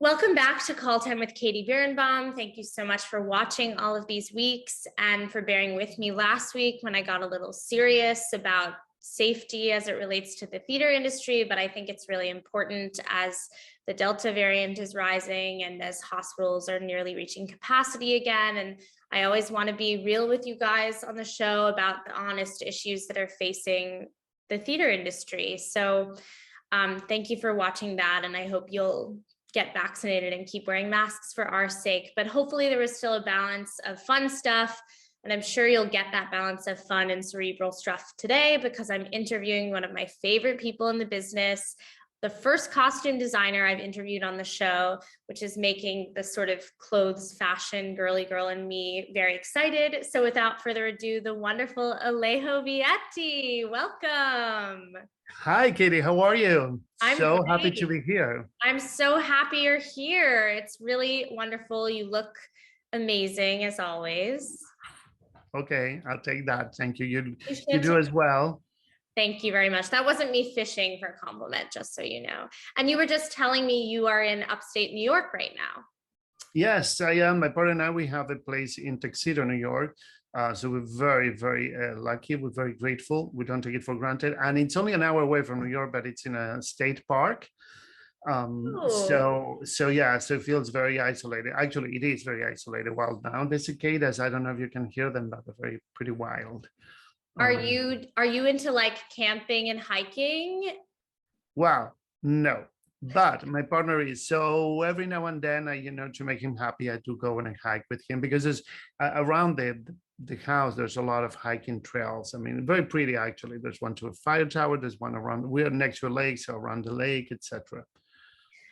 Welcome back to Call Time with Katie Birnbaum. Thank you so much for watching all of these weeks and for bearing with me last week when I got a little serious about safety as it relates to the theater industry, but I think it's really important as the Delta variant is rising and as hospitals are nearly reaching capacity again. And I always want to be real with you guys on the show about the honest issues that are facing the theater industry. So thank you for watching that, and I hope you'll get vaccinated and keep wearing masks for our sake. But hopefully there was still a balance of fun stuff. And I'm sure you'll get that balance of fun and cerebral stuff today because I'm interviewing one of my favorite people in the business, the first costume designer I've interviewed on the show, which is making the sort of clothes fashion girly girl in me very excited. So without further ado, the wonderful Alejo Vietti. Welcome. Hi, Katie. How are you? I'm so great. happy to be here. I'm so happy you're here. It's really wonderful. You look amazing as always. Okay, I'll take that. Thank you. You do as well. Thank you very much. That wasn't me fishing for a compliment, just so you know. And you were just telling me you are in upstate New York right now. Yes, I am. My partner and I, we have a place in Tuxedo, New York. So we're very, very lucky. We're very grateful. We don't take it for granted. And it's only an hour away from New York, but it's in a state park. So it feels very isolated. Actually, it is very isolated. Well, now the cicadas, I don't know if you can hear them, but they're pretty wild. Are you into like camping and hiking? Well, no. But my partner is, so every now and then, to make him happy, I do go on a hike with him because there's around the house, there's a lot of hiking trails. I mean, very pretty, actually. There's one to a fire tower. There's one around, we're next to a lake, so around the lake, etc.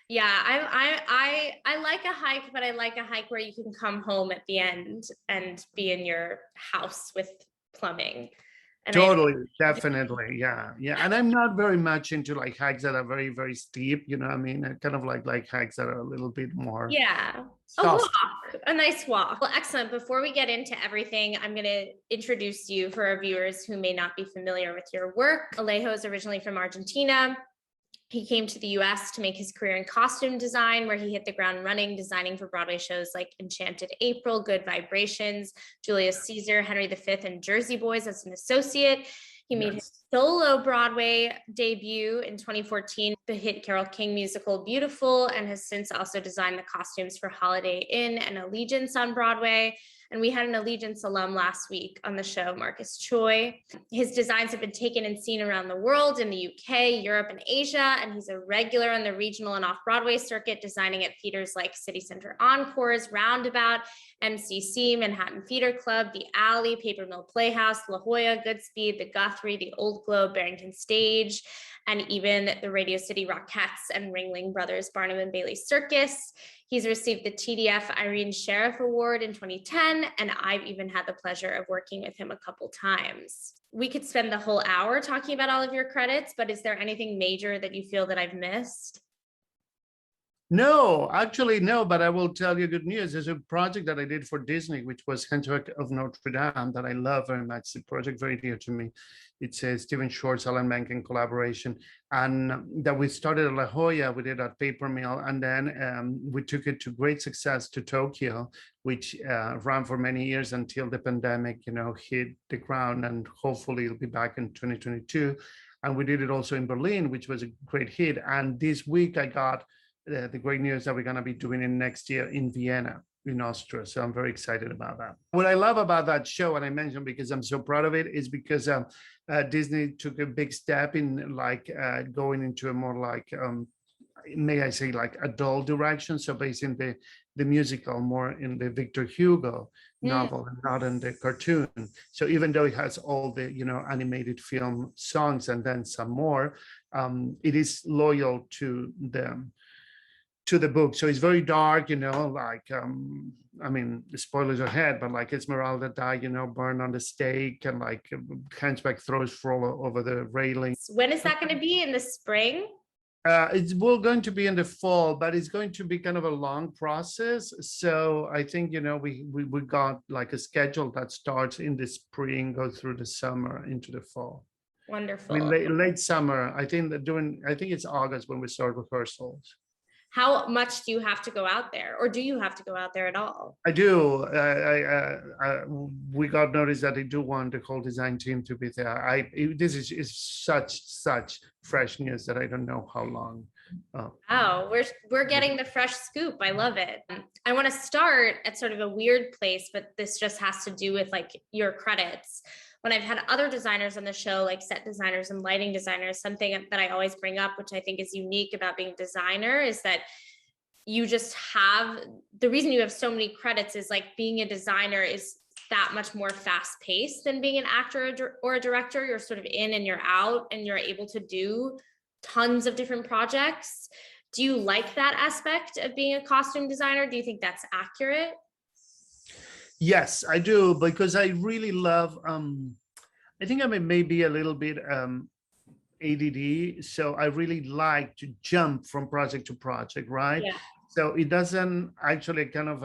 Yeah, I like a hike, but I like a hike where you can come home at the end and be in your house with plumbing. And totally, definitely, yeah. And I'm not very much into like hikes that are very, very steep. You know what I mean? I kind of like hikes that are a little bit more soft. A nice walk. Well, excellent. Before we get into everything, I'm going to introduce you for our viewers who may not be familiar with your work. Alejo is originally from Argentina. He came to the US to make his career in costume design, where he hit the ground running, designing for Broadway shows like Enchanted April, Good Vibrations, Julius Caesar, Henry V, and Jersey Boys as an associate. He made his solo Broadway debut in 2014, the hit Carole King musical Beautiful, and has since also designed the costumes for Holiday Inn and Allegiance on Broadway. And we had an Allegiance alum last week on the show, Marcus Choi. His designs have been taken and seen around the world in the UK, Europe, and Asia, and he's a regular on the regional and off-Broadway circuit, designing at theaters like City Center Encores, Roundabout, MCC, Manhattan Theater Club, The Alley, Papermill Playhouse, La Jolla, Goodspeed, the Guthrie, the Old Globe, Barrington Stage, and even the Radio City Rockettes and Ringling Brothers Barnum and Bailey Circus. He's received the TDF Irene Sheriff Award in 2010, and I've even had the pleasure of working with him a couple times. We could spend the whole hour talking about all of your credits, but is there anything major that you feel that I've missed? No, actually, no, but I will tell you good news. There's a project that I did for Disney, which was Hunchback of Notre Dame, that I love very much. It's a project very dear to me. It's a Stephen Short's, Alan Menken collaboration, and that we started at La Jolla, we did at Papermill, and then we took it to great success to Tokyo, which ran for many years until the pandemic, hit the ground, and hopefully it'll be back in 2022. And we did it also in Berlin, which was a great hit. And this week I got the great news that we're going to be doing it next year in Vienna, in Austria. So I'm very excited about that. What I love about that show, and I mentioned because I'm so proud of it, is because Disney took a big step in going into a more may I say, adult direction. So basing the musical more in the Victor Hugo novel and not in the cartoon. So even though it has all the animated film songs and then some more, it is loyal to the book. So it's very dark, I mean, the spoilers ahead, but like Esmeralda died, burned on the stake, and Hunchback throws Frollo over the railing. When is that going to be? In the spring? It's going to be in the fall, but it's going to be kind of a long process. So I think, we got like a schedule that starts in the spring, goes through the summer into the fall. Wonderful. I mean, late summer, I think it's August when we start rehearsals. How much do you have to go out there, or do you have to go out there at all? I do. We got notice that they do want the whole design team to be there. This is such fresh news that I don't know how long. Oh, we're getting the fresh scoop. I love it. I want to start at sort of a weird place, but this just has to do with like your credits. When I've had other designers on the show, like set designers and lighting designers, something that I always bring up, which I think is unique about being a designer, is that you just have, the reason you have so many credits is like being a designer is that much more fast paced than being an actor or a director. You're sort of in and you're out, and you're able to do tons of different projects. Do you like that aspect of being a costume designer? Do you think that's accurate? Yes, I do, because I really love, I think I may be a little bit ADD, so I really like to jump from project to project, right? Yeah. So it doesn't actually kind of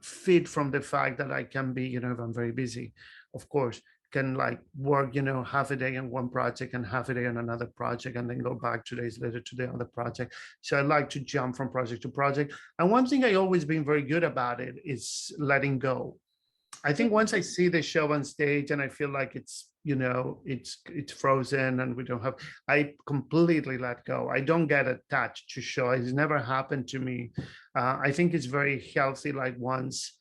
fit from the fact that I can be, if I'm very busy, of course, can like work, half a day on one project and half a day on another project, and then go back 2 days later to the other project. So I like to jump from project to project. And one thing I always been very good about it is letting go. I think once I see the show on stage and I feel like it's, it's frozen and we don't have, I completely let go. I don't get attached to show. It's never happened to me. I think it's very healthy. Like once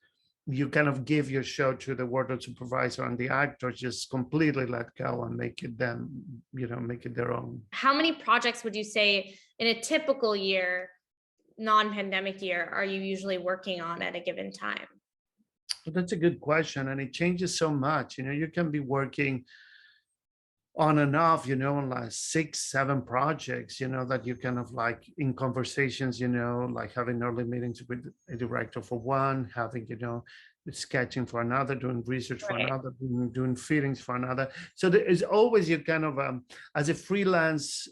you kind of give your show to the wardrobe supervisor and the actor, just completely let go and make it them, make it their own. How many projects would you say in a typical year, non-pandemic year, are you usually working on at a given time? Well, that's a good question. And it changes so much. You can be working on and off, on like 6-7 projects, that you kind of like in conversations, like having early meetings with a director for one, having, sketching for another, doing research for another, doing fittings for another. So there is always you kind of, as a freelance,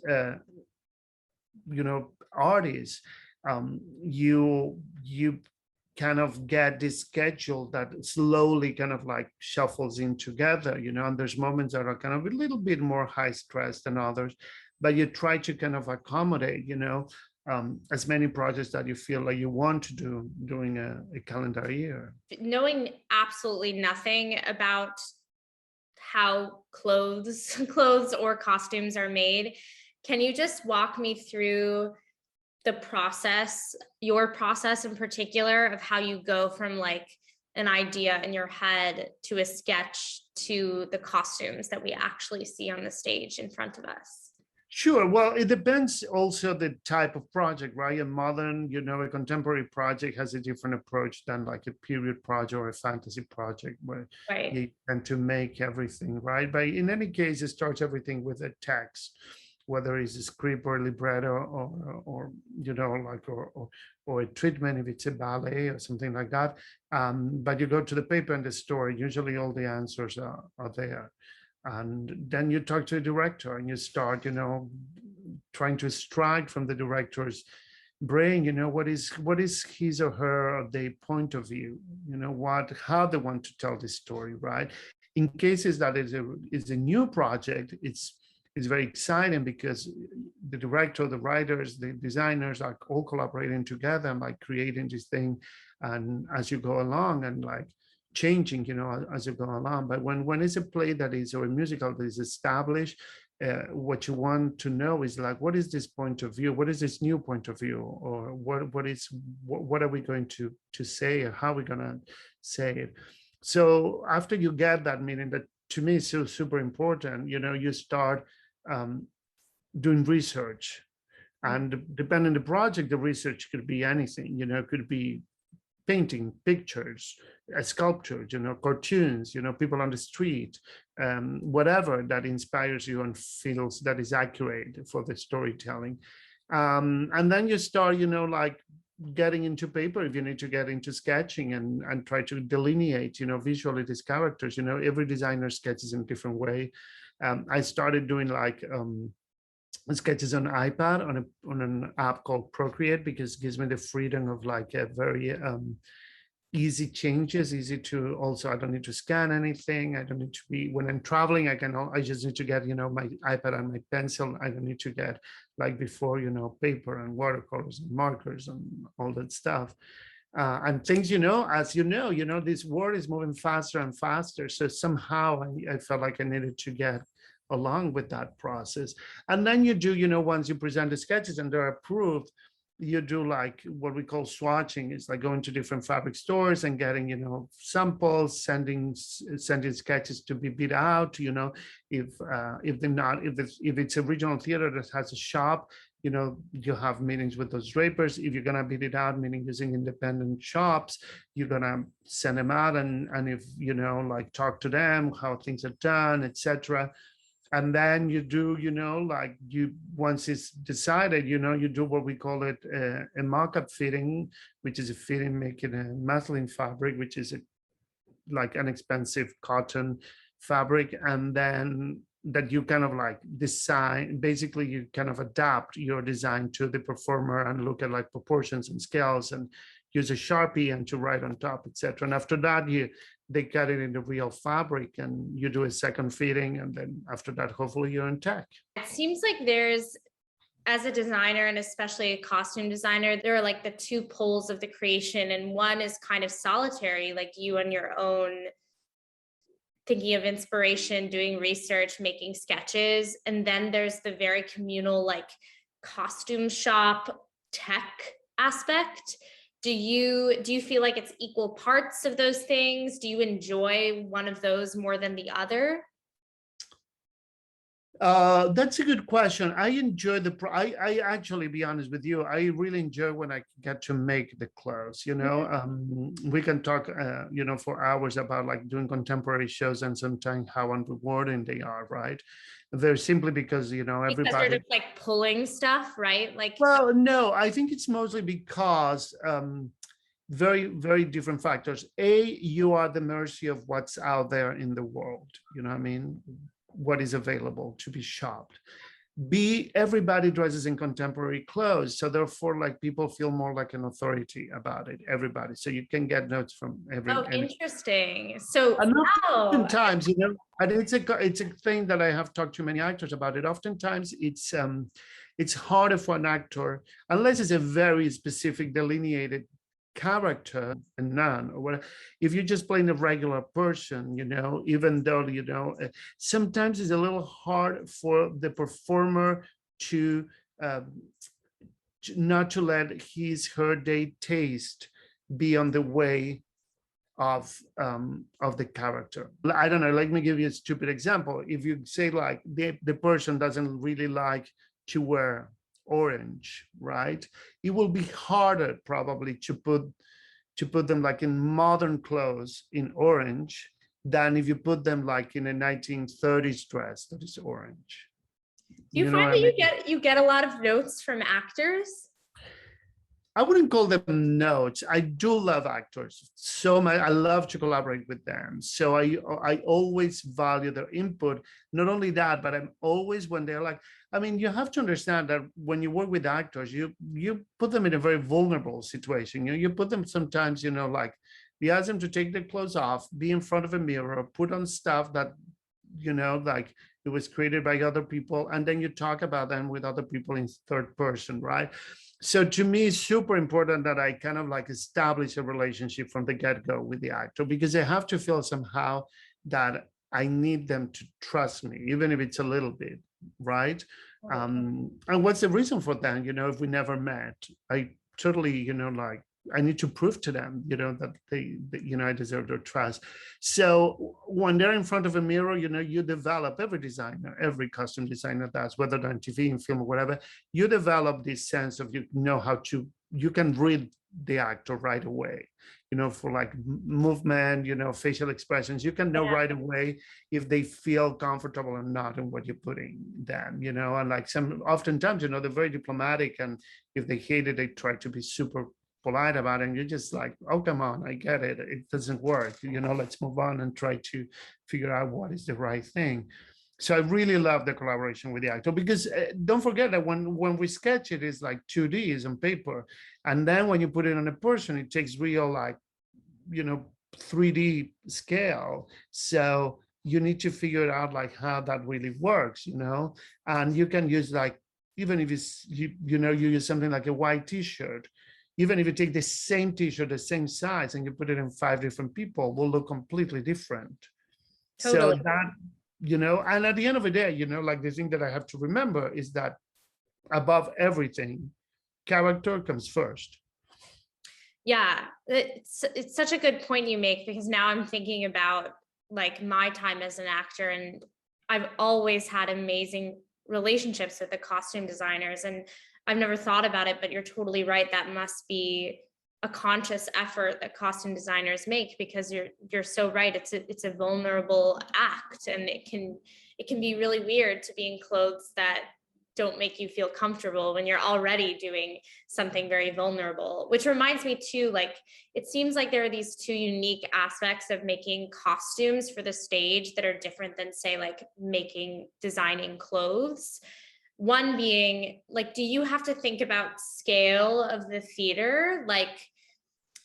artist, you kind of get this schedule that slowly kind of like shuffles in together, and there's moments that are kind of a little bit more high stress than others, but you try to kind of accommodate, as many projects that you feel like you want to do during a calendar year. Knowing absolutely nothing about how clothes or costumes are made, can you just walk me through the process, your process in particular, of how you go from like an idea in your head to a sketch to the costumes that we actually see on the stage in front of us? Sure. Well, it depends also the type of project, right? A modern, a contemporary project has a different approach than like a period project or a fantasy project, where you tend to make everything, right? But in any case, it starts everything with a text, whether it's a script or a libretto or a treatment if it's a ballet or something like that. But you go to the paper and the story, usually all the answers are there. And then you talk to a director and you start, trying to extract from the director's brain, what is his or her the point of view, how they want to tell this story, right? In cases that is a new project, it's very exciting because the director, the writers, the designers are all collaborating together and like creating this thing, and as you go along and like changing, as you go along. But when it's a play that is, or a musical that is established, what you want to know is like, what is this point of view? What is this new point of view? Or what are we going to say, or how are we going to say it? So after you get that, meaning that to me is so super important, you start doing research, and depending on the project, the research could be anything, it could be painting, pictures, sculptures, cartoons, people on the street, whatever that inspires you and feels that is accurate for the storytelling. And then you start, like getting into paper if you need to get into sketching and try to delineate, visually these characters. Every designer sketches in a different way. I started doing like sketches on iPad on an app called Procreate, because it gives me the freedom of like a very easy changes, easy to also, I don't need to scan anything. I don't need to be, when I'm traveling, I just need to get, my iPad and my pencil. I don't need to get, like before, paper and watercolors and markers and all that stuff. And things, as this world is moving faster and faster. So somehow I felt like I needed to get along with that process. And then you do, once you present the sketches and they're approved, you do like what we call swatching. It's like going to different fabric stores and getting, samples, sending sketches to be bid out, if they're not, if it's a regional theater that has a shop, you have meetings with those drapers. If you're gonna bid it out, meaning using independent shops, you're gonna send them out and if, like talk to them, how things are done, etc. And then you do, once it's decided, you do what we call it a mock-up fitting, which is a fitting making a muslin fabric, which is like an expensive cotton fabric. And then that you kind of like design, basically you kind of adapt your design to the performer and look at like proportions and scales and use a Sharpie and to write on top, etc. And after that, they cut it into real fabric and you do a second fitting. And then after that, hopefully you're in tech. It seems like there's, as a designer and especially a costume designer, there are like the two poles of the creation. And one is kind of solitary, like you on your own, thinking of inspiration, doing research, making sketches. And then there's the very communal, like costume shop tech aspect. Do you feel like it's equal parts of those things? Do you enjoy one of those more than the other? That's a good question. I enjoy I actually, be honest with you, I really enjoy when I get to make the clothes, we can talk, for hours about like doing contemporary shows and sometimes how unrewarding they are, right? They're simply because, everybody. Because they're just like pulling stuff, right? Like, well, no, I think it's mostly because very, very different factors. A, you are at the mercy of what's out there in the world, you know what I mean? What is available to be shopped. B, everybody dresses in contemporary clothes. So therefore, like people feel more like an authority about it, everybody. So you can get notes from every. Oh, interesting. So oftentimes, and it's a thing that I have talked to many actors about it. Oftentimes it's harder for an actor, unless it's a very specific delineated character and none or whatever. If you're just playing a regular person, even though sometimes it's a little hard for the performer to not to let her day taste be on the way of the character. I don't know, let me give you a stupid example. If you say like the person doesn't really like to wear orange, right? It will be harder probably to put them like in modern clothes in orange than if you put them like in a 1930s dress that is orange. Do you find that you get a lot of notes from actors? I wouldn't call them notes. I do love actors so much. I love to collaborate with them. So I always value their input. Not only that, but I'm always, when they're like, you have to understand that when you work with actors, you put them in a very vulnerable situation. You put them sometimes, like you ask them to take their clothes off, be in front of a mirror, put on stuff that, like it was created by other people. And then you talk about them with other people in third person, right? So to me, it's super important that I kind of like establish a relationship from the get-go with the actor, because they have to feel somehow that I need them to trust me, even if it's a little bit, right? And what's the reason for that? If we never met, I totally, like I need to prove to them, that they I deserve their trust. So when they're in front of a mirror, you develop, every designer, every costume designer does, whether they're on TV, in film, or whatever, you develop this sense of, you can read the actor right away, for like movement, facial expressions, you can know right away if they feel comfortable or not in what you're putting them, and like oftentimes, they're very diplomatic, and if they hate it, they try to be super polite about it, and you're just like, oh, come on, I get it, it doesn't work, let's move on and try to figure out what is the right thing. So I really love the collaboration with the actor, because don't forget that when we sketch it, it's like 2D, is on paper, and then when you put it on a person, it takes real like 3D scale. So you need to figure out like how that really works, and you can use like, even if it's, you use something like a white t-shirt, even if you take the same t-shirt, the same size, and you put it in 5 different people, will look completely different. Totally. So that, and at the end of the day, like the thing that I have to remember is that above everything, character comes first. Yeah, it's such a good point you make, because now I'm thinking about like my time as an actor, and I've always had amazing relationships with the costume designers, and I've never thought about it, but you're totally right. That must be a conscious effort that costume designers make, because you're so right. It's a vulnerable act, and it can be really weird to be in clothes that don't make you feel comfortable when you're already doing something very vulnerable. Which reminds me too, like, it seems like there are these two unique aspects of making costumes for the stage that are different than, say, like designing clothes. One being, like, do you have to think about scale of the theater? Like,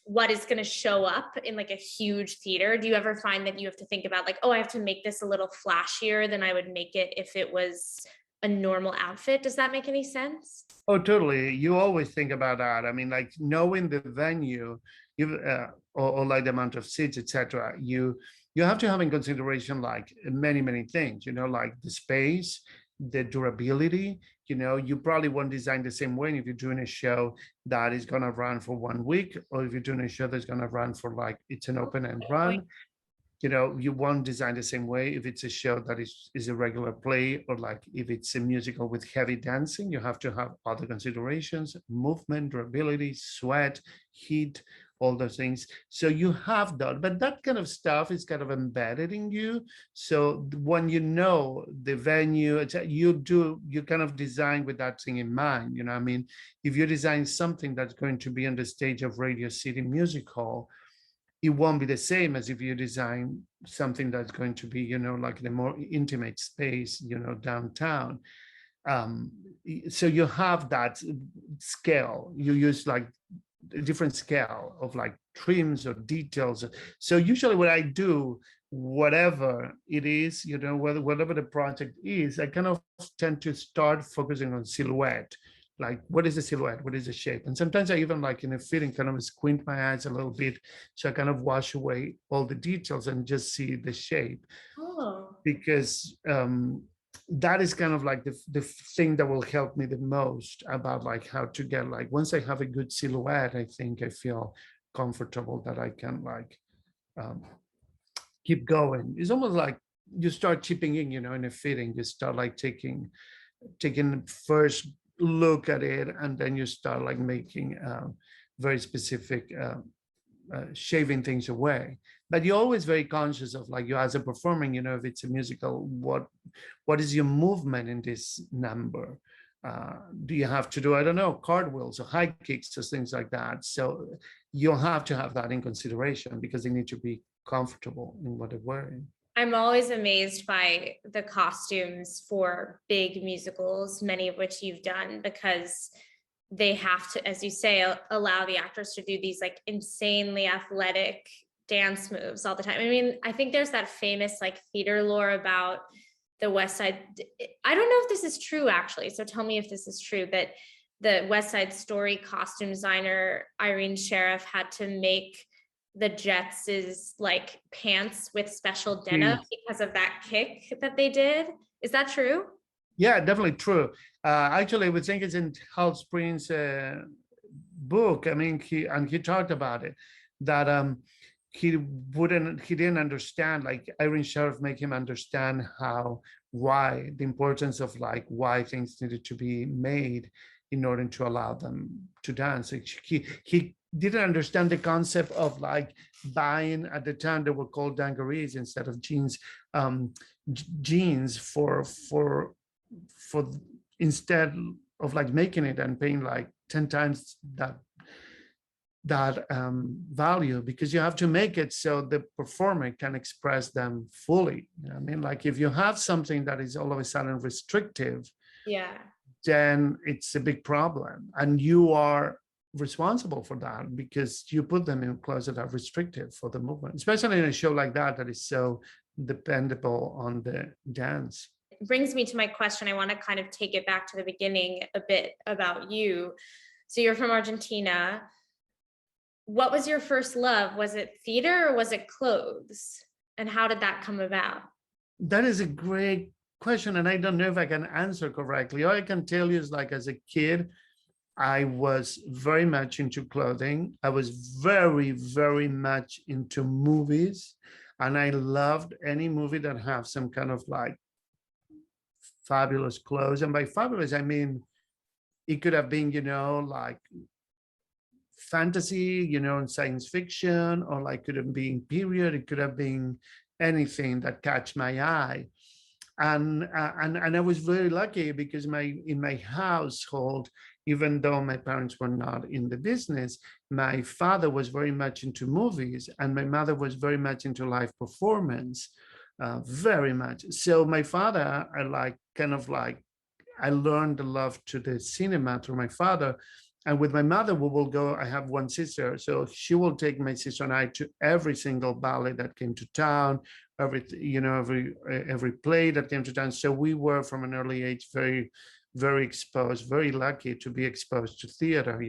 what is going to show up in like a huge theater? Do you ever find that you have to think about like, oh, I have to make this a little flashier than I would make it if it was a normal outfit? Does that make any sense? Oh, totally. You always think about that. I mean, like knowing the venue, or like the amount of seats, etc. You have to have in consideration like many things. Like the space, the durability. You probably won't design the same way if you're doing a show that is gonna run for 1 week, or if you're doing a show that's gonna run for like, it's an open end run. You won't design the same way if it's a show that is a regular play, or like if it's a musical with heavy dancing. You have to have other considerations: movement, durability, sweat, heat, all those things. So you have that, but that kind of stuff is kind of embedded in you. So when the venue, you kind of design with that thing in mind. I mean, if you design something that's going to be on the stage of Radio City Music Hall, it won't be the same as if you design something that's going to be, like the more intimate space, downtown. So you have that scale. You use like a different scale of like trims or details. So usually what I do, whatever it is, whatever the project is, I kind of tend to start focusing on silhouette. Like, what is the silhouette? What is the shape? And sometimes I even like in a fitting kind of squint my eyes a little bit. So I kind of wash away all the details and just see the shape. Oh. Because that is kind of like the thing that will help me the most about like how to get, like, once I have a good silhouette, I think I feel comfortable that I can like keep going. It's almost like you start chipping in a fitting. You start like taking first look at it, and then you start like making very specific shaving things away. But you're always very conscious of, like, you as a performer, if it's a musical, what is your movement in this number? Do you have to do, I don't know, cartwheels or high kicks or things like that? So you'll have to have that in consideration, because they need to be comfortable in what they're wearing. I'm always amazed by the costumes for big musicals, many of which you've done, because they have to, as you say, allow the actors to do these like insanely athletic dance moves all the time. I mean, I think there's that famous like theater lore about the West Side. I don't know if this is true, actually. So tell me if this is true, that the West Side Story costume designer, Irene Sheriff, had to make the Jets' like pants with special denim because of that kick that they did. Is that true? Yeah, definitely true. Actually, we think it's in Hal Springs' book. I mean, he talked about it, that he didn't understand, like Irene Sheriff make him understand why the importance of like why things needed to be made in order to allow them to dance. He didn't understand the concept of like buying, at the time they were called dungarees instead of jeans, jeans for instead of like making it and paying like 10 times that value, because you have to make it so the performer can express them fully. I mean, like if you have something that is all of a sudden restrictive, yeah, then it's a big problem, and you are responsible for that because you put them in clothes that are restrictive for the movement, especially in a show like that that is so dependable on the dance. Brings me to my question. I want to kind of take it back to the beginning a bit about you. So you're from Argentina. What was your first love? Was it theater or was it clothes? And how did that come about? That is a great question. And I don't know if I can answer correctly. All I can tell you is like as a kid, I was very much into clothing. I was very, very much into movies. And I loved any movie that have some kind of like fabulous clothes. And by fabulous, I mean, it could have been, like fantasy, and science fiction, or like could have been period. It could have been anything that catch my eye. And I was very lucky because in my household, even though my parents were not in the business, my father was very much into movies and my mother was very much into live performance, very much. So my father, I learned the love to the cinema through my father. And with my mother, we will go, I have one sister, so she will take my sister and I to every single ballet that came to town, every play that came to town. So we were from an early age very, very exposed, very lucky to be exposed to theater,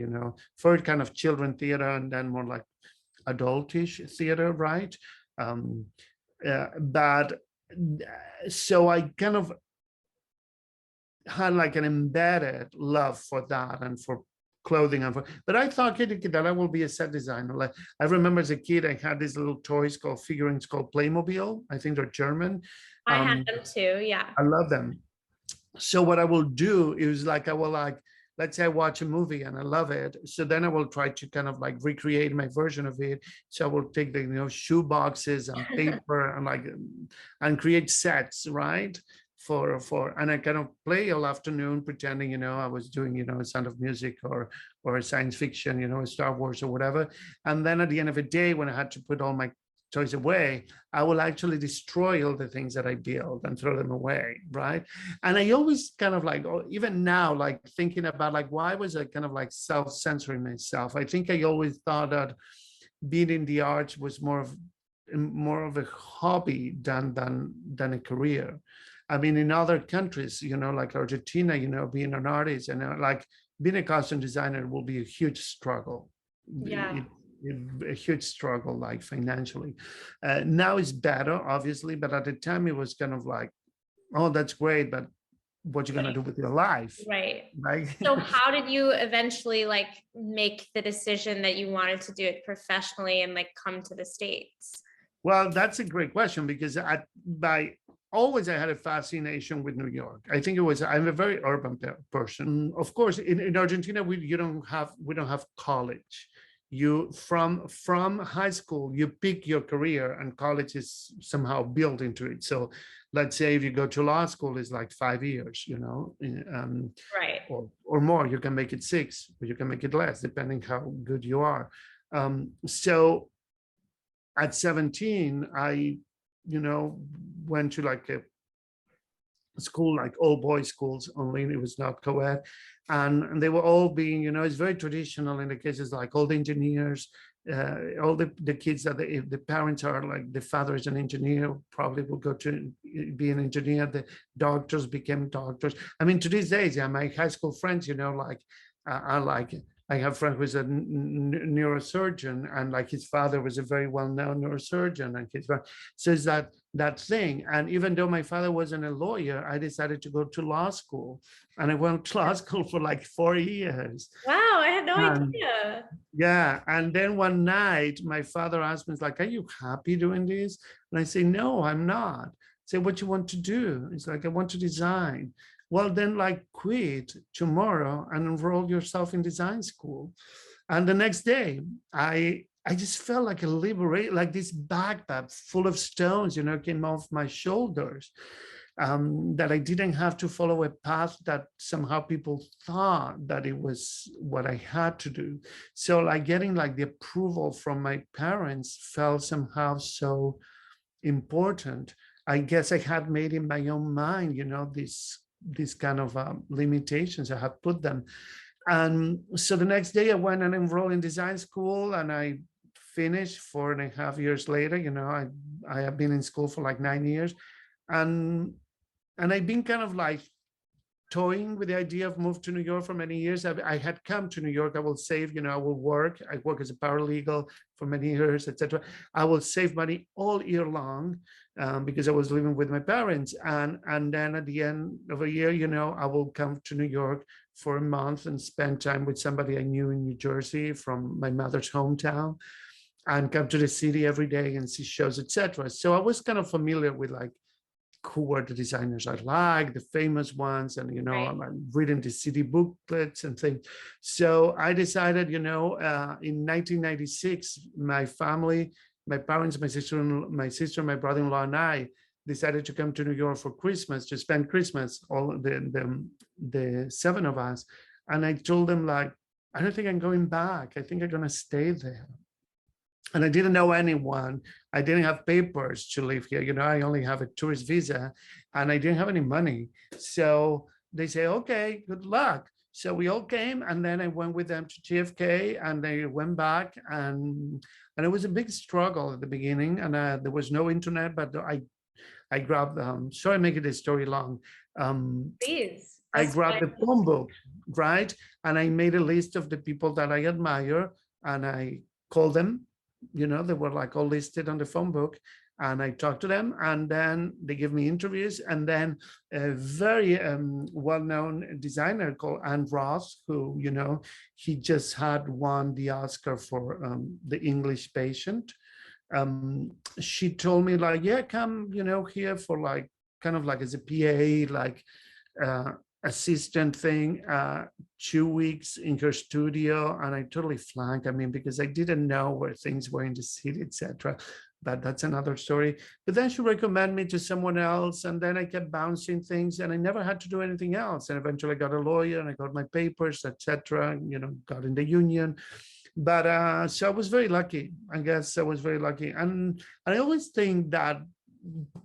for kind of children theater and then more like adultish theater, right? But so I kind of had like an embedded love for that and for clothing but I thought that I will be a set designer. Like I remember as a kid, I had these little toys called figurines called Playmobil. I think they're German. I had them too, yeah. I love them. So what I will do is like I will let's say I watch a movie and I love it. So then I will try to kind of like recreate my version of it. So I will take the shoe boxes and paper and create sets, right? And I kind of play all afternoon pretending, I was doing, Sound of Music or science fiction, Star Wars or whatever. And then at the end of the day, when I had to put all my toys away, I will actually destroy all the things that I build and throw them away, right? And I always kind of like, even now, like thinking about like, why was I kind of like self-censoring myself? I think I always thought that being in the arts was more of a hobby than a career. I mean, in other countries, like Argentina, being an artist and like being a costume designer will be a huge struggle. Yeah. A huge struggle, like financially. Now it's better, obviously, but at the time it was kind of like, oh, that's great, but what you're gonna do with your life? Right. Right. So how did you eventually like make the decision that you wanted to do it professionally and like come to the States? Well, that's a great question because always I had a fascination with New York. I think I'm a very urban person. Of course, in Argentina, we don't have college. You from high school, you pick your career and college is somehow built into it. So let's say if you go to law school, it's like 5 years, Right. or more. You can make it 6, or you can make it less, depending how good you are. So at 17, I went to like a school, like all boys schools only, it was not co-ed. And they were all being, it's very traditional in the cases like all the engineers, all the kids that if the parents are like, the father is an engineer, probably will go to be an engineer. The doctors became doctors. I mean, to these days, my high school friends, I have a friend who's a neurosurgeon, and like his father was a very well-known neurosurgeon, and so it's that thing. And even though my father wasn't a lawyer, I decided to go to law school, and I went to law school for like 4 years. Wow, I had no idea. Yeah, and then one night my father asked me, "It's like, are you happy doing this?" And I say, "No, I'm not." I say, "What you want to do?" It's like, "I want to design." Well, then like quit tomorrow and enroll yourself in design school. And the next day, I just felt like a liberate, like this backpack full of stones, came off my shoulders, that I didn't have to follow a path that somehow people thought that it was what I had to do. So like getting like the approval from my parents felt somehow so important. I guess I had made in my own mind, these kind of limitations. I have put them. And so the next day I went and enrolled in design school, and I finished 4.5 years later. I have been in school for like 9 years, and I've been kind of like toying with the idea of move to New York for many years. I had come to New York. I will save, I will work. I work as a paralegal for many years, etc. I will save money all year long because I was living with my parents. And then at the end of a year, I will come to New York for a month and spend time with somebody I knew in New Jersey from my mother's hometown, and come to the city every day and see shows, etc. So I was kind of familiar with like who were the designers I like, the famous ones, and Right. I'm reading the city booklets and things. So I decided, in 1996, my family, my parents, my sister, my brother-in-law, and I decided to come to New York for Christmas, to spend Christmas, all the seven of us. And I told them, like, I don't think I'm going back. I think I'm gonna stay there. And I didn't know anyone. I didn't have papers to live here. I only have a tourist visa, and I didn't have any money. So they say, okay, good luck. So we all came, and then I went with them to JFK, and they went back, and it was a big struggle at the beginning, and there was no internet, but I grabbed, sorry, making this story long. Please. I That's grabbed fine. the phone book, right? And I made a list of the people that I admire, and I called them. They were like all listed on the phone book, and I talked to them, and then they give me interviews. And then a very well-known designer called Anne Roth, who, he just had won the Oscar for The English Patient. She told me, like, yeah, come, here for like kind of like as a PA, like assistant thing, 2 weeks in her studio. And I totally flanked. I mean, because I didn't know where things were in the city, etc. But that's another story. But then she recommended me to someone else, and then I kept bouncing things, and I never had to do anything else. And eventually I got a lawyer, and I got my papers, etc. Got in the union. But so I was very lucky. I guess I was very lucky. And I always think that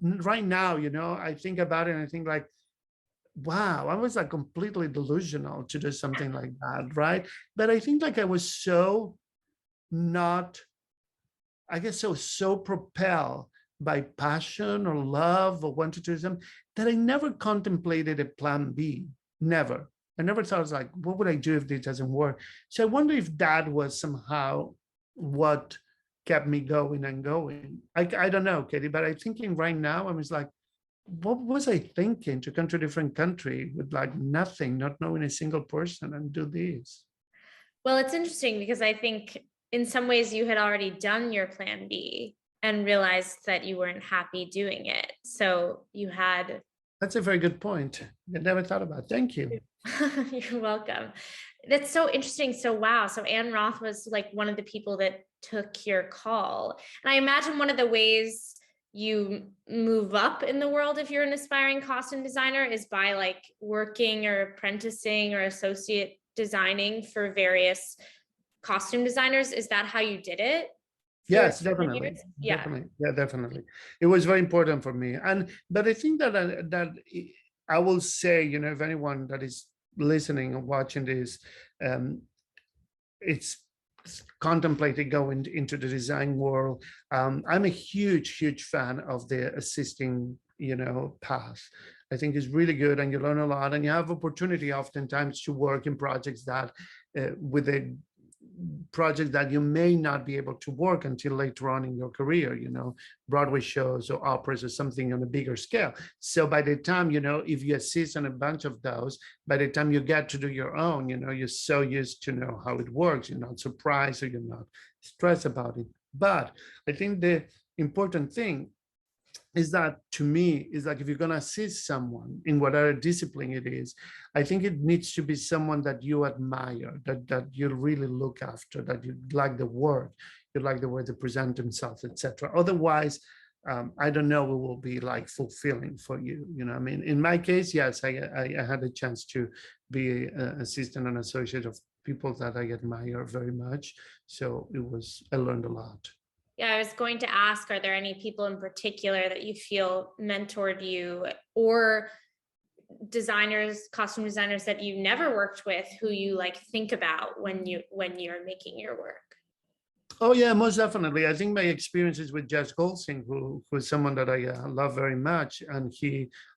right now, I think about it, and I think like, wow, I was like completely delusional to do something like that, right? But I think like I was so not, I guess so propelled by passion or love or wanted to do something, that I never contemplated a plan B. Never. I never thought, I was like, what would I do if this doesn't work? So I wonder if that was somehow what kept me going and going. I don't know, Katie, but I'm thinking right now, I was like, what was I thinking to come to a different country with like nothing, not knowing a single person, and do this? Well, it's interesting because I think in some ways you had already done your plan B and realized that you weren't happy doing it. So you had. That's a very good point. I never thought about it. Thank you. You're welcome. That's so interesting. So wow. So Anne Roth was like one of the people that took your call. And I imagine one of the ways you move up in the world if you're an aspiring costume designer is by like working or apprenticing or associate designing for various costume designers. Is that how you did it? Yes, definitely. Yeah. Definitely. Yeah, definitely. It was very important for me. But I think that I will say, if anyone that is listening and watching this, it's contemplating going into the design world. I'm a huge fan of the assisting, path. I think it's really good, and you learn a lot, and you have opportunity oftentimes to work in projects that with a project that you may not be able to work until later on in your career, Broadway shows or operas or something on a bigger scale. So by the time, if you assist on a bunch of those, by the time you get to do your own, you're so used to know how it works, you're not surprised or you're not stressed about it. But I think the important thing is that, to me, is like if you're going to assist someone in whatever discipline it is, I think it needs to be someone that you admire, that you really look after, that you like the work, you like the way they present themselves, etc. Otherwise, I don't know, it will be like fulfilling for you. I mean, in my case, yes, I had a chance to be an assistant and associate of people that I admire very much. So I learned a lot. Yeah, I was going to ask, are there any people in particular that you feel mentored you or designers, costume designers that you never worked with, who you like think about when you're making your work? Oh yeah, most definitely. I think my experiences with Jess Golsing, who's someone that I love very much, and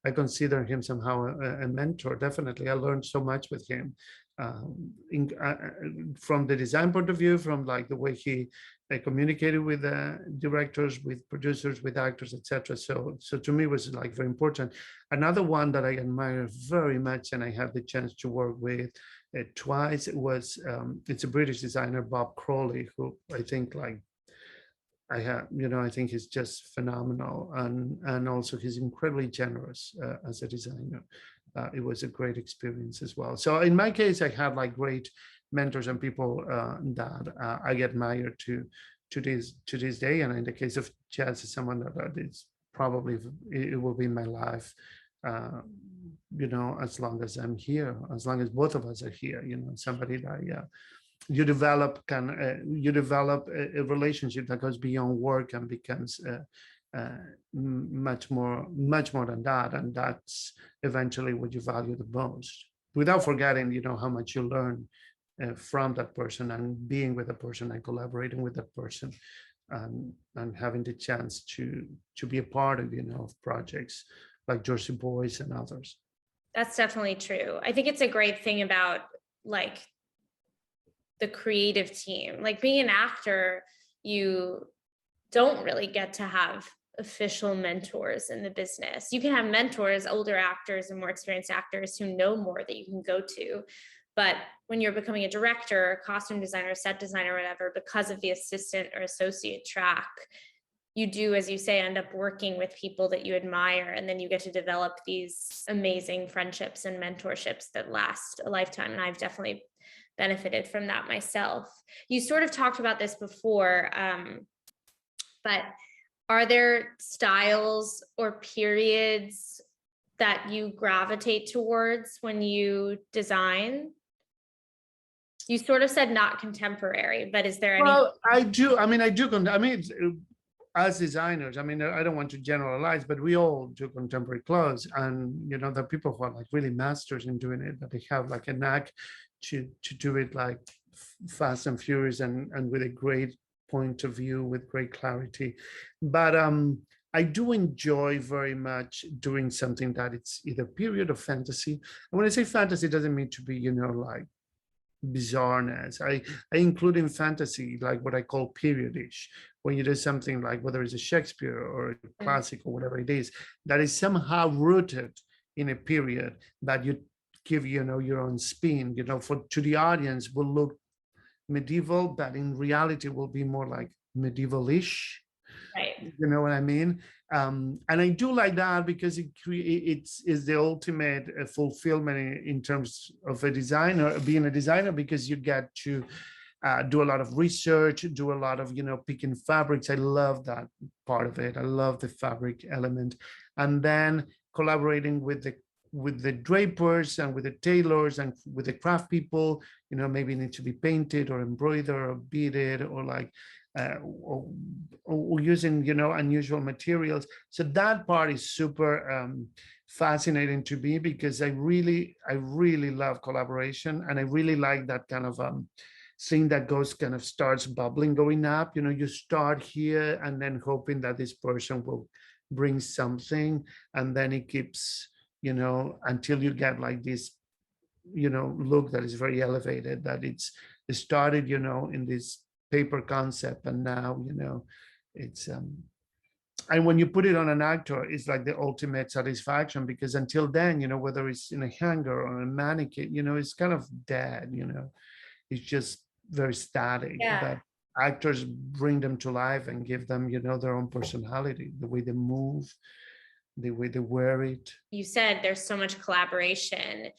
I consider him somehow a mentor. Definitely, I learned so much with him, from the design point of view, from like the way he communicated with directors, with producers, with actors, etc. So to me, it was like very important. Another one that I admire very much, and I had the chance to work with twice, it was it's a British designer, Bob Crowley, who I think like I think he's just phenomenal, and also he's incredibly generous as a designer. It was a great experience as well. So in my case, I have like great mentors and people that I admire to this day. And in the case of Jazz, is someone that is probably it will be in my life. As long as I'm here, as long as both of us are here, somebody that you develop a relationship that goes beyond work and becomes much more than that, and that's eventually what you value the most, without forgetting how much you learn from that person, and being with a person and collaborating with that person, and having the chance to be a part of projects like Jersey Boys and others. That's definitely true. I think it's a great thing about like the creative team. Like being an actor, you don't really get to have official mentors in the business. You can have mentors, older actors and more experienced actors who know more that you can go to. But when you're becoming a director, costume designer, set designer, whatever, because of the assistant or associate track, you do, as you say, end up working with people that you admire, and then you get to develop these amazing friendships and mentorships that last a lifetime. And I've definitely benefited from that myself. You sort of talked about this before, but are there styles or periods that you gravitate towards when you design? You sort of said not contemporary, but is there any? Well, I do. As designers, I don't want to generalize, but we all do contemporary clothes, and there are people who are like really masters in doing it, that they have like a knack to do it like fast and furious, and with a great point of view, with great clarity. But I do enjoy very much doing something that it's either period or fantasy. And when I say fantasy, it doesn't mean to be like bizarreness. I include in fantasy like what I call periodish, when you do something like, whether it's a Shakespeare or a classic or whatever it is, that is somehow rooted in a period, that you give your own spin, to the audience will look medieval, but in reality will be more like medieval-ish. Right. You know what I mean? And I do like that because it's the ultimate fulfillment in terms of being a designer, because you get to do a lot of research, do a lot of picking fabrics. I love that part of it. I love the fabric element, and then collaborating with the drapers and with the tailors and with the craft people. Maybe need to be painted or embroidered or beaded, or like or using unusual materials. So that part is super fascinating to me, because I really love collaboration, and I really like that kind of thing that starts bubbling, going up. You start here and then hoping that this person will bring something, and then it keeps until you get like this look that is very elevated, that it started in this paper concept, and now it's and when you put it on an actor, it's like the ultimate satisfaction, because until then, whether it's in a hanger or a mannequin, it's kind of dead. It's just very static. Yeah. But actors bring them to life and give them their own personality, the way they move, the way they wear it. You said there's so much collaboration.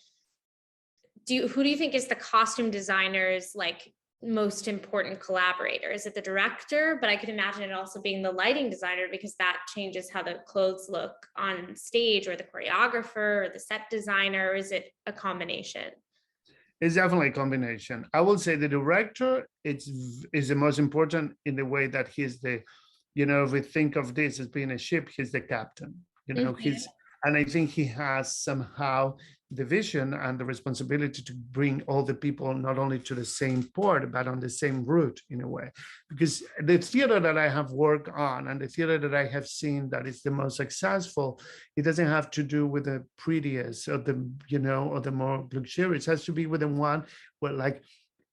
Who do you think is the costume designer's like most important collaborator? Is it the director? But I could imagine it also being the lighting designer, because that changes how the clothes look on stage, or the choreographer, or the set designer. Or is it a combination? It's definitely a combination. I will say the director is the most important, in the way that he's the, if we think of this as being a ship, he's the captain. And I think he has somehow the vision and the responsibility to bring all the people not only to the same port, but on the same route in a way. Because the theater that I have worked on and the theater that I have seen that is the most successful, it doesn't have to do with the prettiest or the, you know, or the more luxurious. It has to be with the one where like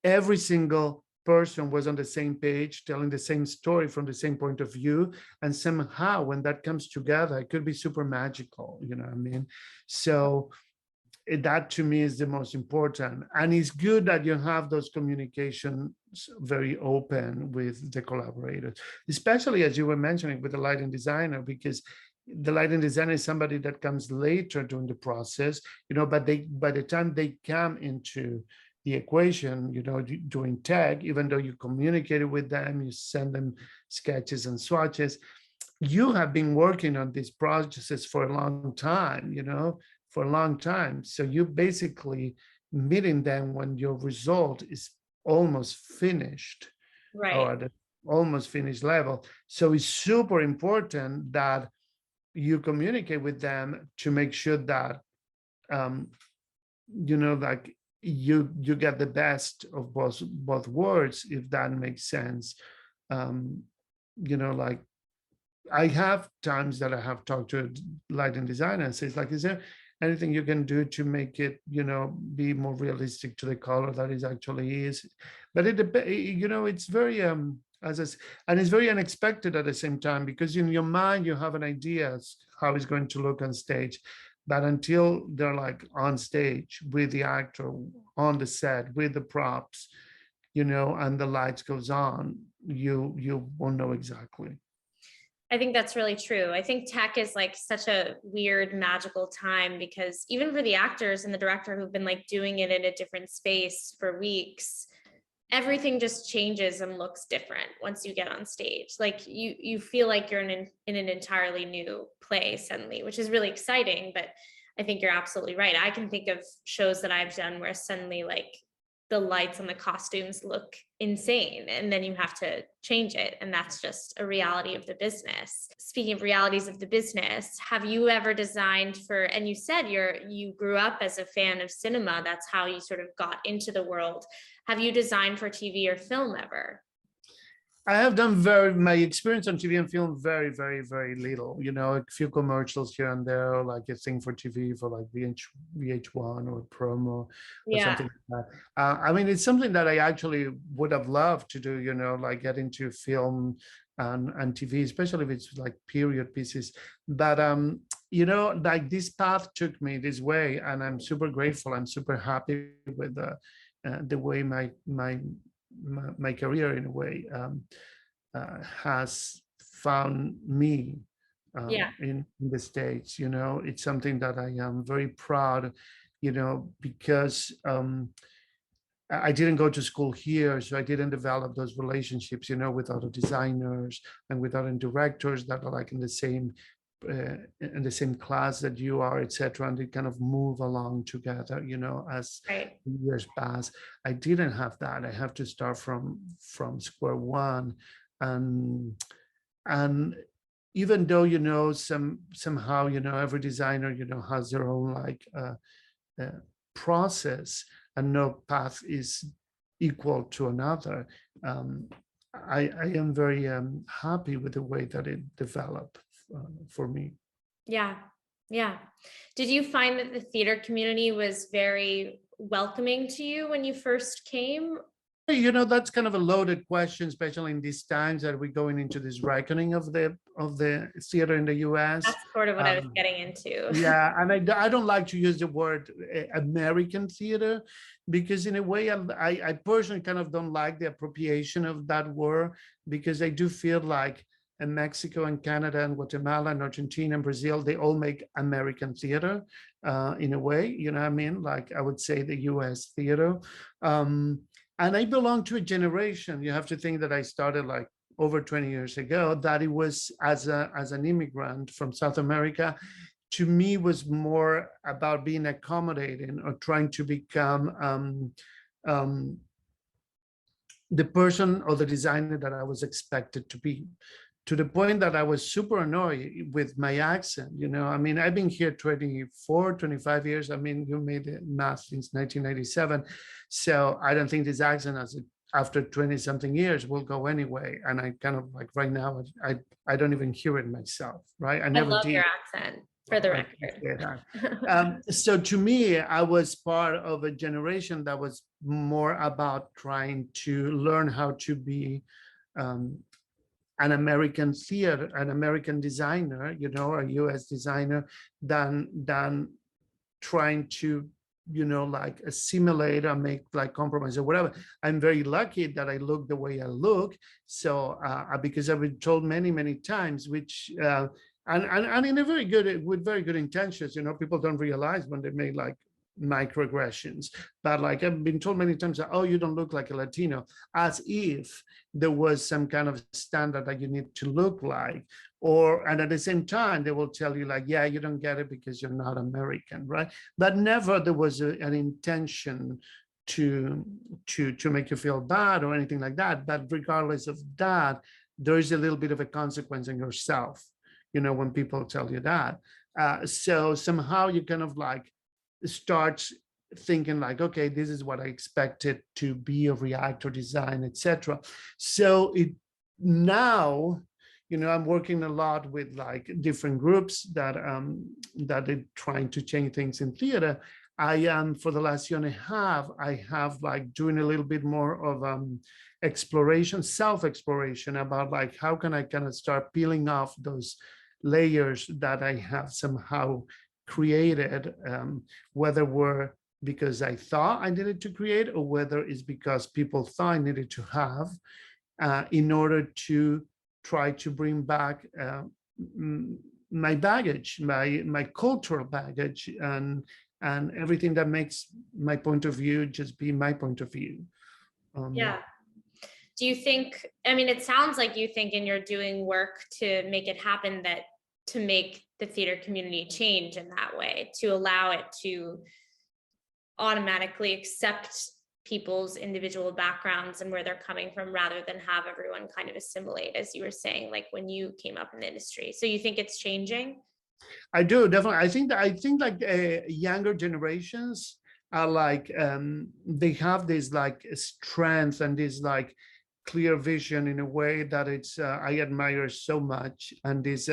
every single person was on the same page, telling the same story from the same point of view. And somehow when that comes together, it could be super magical, you know what I mean? So that to me is the most important. And it's good that you have those communications very open with the collaborators, especially as you were mentioning with the lighting designer, because the lighting designer is somebody that comes later during the process, you know, but they, by the time they come into the equation, you know, doing tech, even though you communicated with them, you send them sketches and swatches, you have been working on these processes for a long time, you know, for a long time. So you basically meeting them when your result is almost finished or Right. at the almost finished level. So it's super important that you communicate with them to make sure that, you know, like you get the best of both worlds, if that makes sense. You know, like I have times that I have talked to a lighting designer and says like, is there anything you can do to make it, you know, be more realistic to the color that it actually is? But you know, it's very, and it's very unexpected at the same time, because in your mind, you have an idea how it's going to look on stage. But until they're like on stage with the actor on the set, with the props, you know, and the lights goes on, you won't know exactly. I think that's really true. I think tech is like such a weird, magical time because even for the actors and the director who've been like doing it in a different space for weeks, everything just changes and looks different once you get on stage. Like you feel like you're in an entirely new play suddenly, which is really exciting. But I think you're absolutely right. I can think of shows that I've done where suddenly like the lights and the costumes look insane and then you have to change it, and that's just a reality of the business. Speaking of realities of the business, have you ever designed for, and you said you grew up as a fan of cinema, that's how you sort of got into the world, have you designed for TV or film ever? I have done my experience on TV and film very, very, very little. You know, a few commercials here and there, like a thing for TV for like VH1 or promo or Yeah. something like that. I mean, it's something that I actually would have loved to do, you know, like get into film and TV, especially if it's like period pieces. But you know, like this path took me this way, and I'm super grateful. I'm super happy with the way my career in a way has found me Yeah. in the States. You know, it's something that I am very proud, you know, because I didn't go to school here, so I didn't develop those relationships, you know, with other designers and with other directors that are like in the same class that you are, etc. And they kind of move along together, you know, as Right. years pass. I didn't have that. I have to start from square one, and and even though, you know, somehow, you know, every designer, you know, has their own like uh, process, and no path is equal to another. um, I am very happy with the way that it developed for me. Yeah. Yeah. Did you find that the theater community was very welcoming to you when you first came? You know, that's kind of a loaded question, especially in these times that we're going into this reckoning of the theater in the US. That's sort of what I was Um, getting into. yeah, and I don't like to use the word American theater, because in a way I personally kind of don't like the appropriation of that word, because I do feel like in Mexico and Canada and Guatemala and Argentina and Brazil, they all make American theater in a way, you know what I mean? Like I would say the US theater. Um, and I belong to a generation, you have to think that I started like over 20 years ago, that it was as an immigrant from South America, to me was more about being accommodating or trying to become um, the person or the designer that I was expected to be. to the point that I was super annoyed with my accent. I mean, I've been here 25 years. I mean, you made the math since 1997. So I don't think this accent after 20 something years will go anyway. And I kind of like right now, I don't even hear it myself, right? I I never love did. your accent, for the I record. appreciate that. So to me, I was part of a generation that was more about trying to learn how to be an American theater, an American designer, a US designer, than trying to, like assimilate or make like compromise or whatever. I'm very lucky that I look the way I look. So because I've been told many, many times, which and in a very good, with very good intentions, people don't realize when they make like microaggressions, but like I've been told many times that, oh, you don't look like a Latino, as if there was some kind of standard that you need to look like, and at the same time they will tell you like, yeah, you don't get it because you're not American, right? But never there was an intention to make you feel bad or anything like that. But regardless of that, there is a little bit of a consequence in yourself, when people tell you that. So somehow you kind of like start thinking like, okay, this is what I expected to be a reactor design, etc. So now, I'm working a lot with like different groups that are trying to change things in theater. I am for the last year and a half, I have like doing a little bit more of exploration, self-exploration about like, how can I kind of start peeling off those layers that I have somehow created, whether were because I thought I needed to create, or whether it's because people thought I needed to have, in order to try to bring back my baggage, my cultural baggage, and everything that makes my point of view just be my point of view. Yeah. Do you think, I mean, it sounds like you think, and you're doing work to make it happen, that to make the theater community change in that way, to allow it to automatically accept people's individual backgrounds and where they're coming from, rather than have everyone kind of assimilate, as you were saying, like when you came up in the industry. So you think it's changing? I do, definitely. I think like younger generations are like, they have this like strength and this like clear vision in a way that it's I admire so much, and this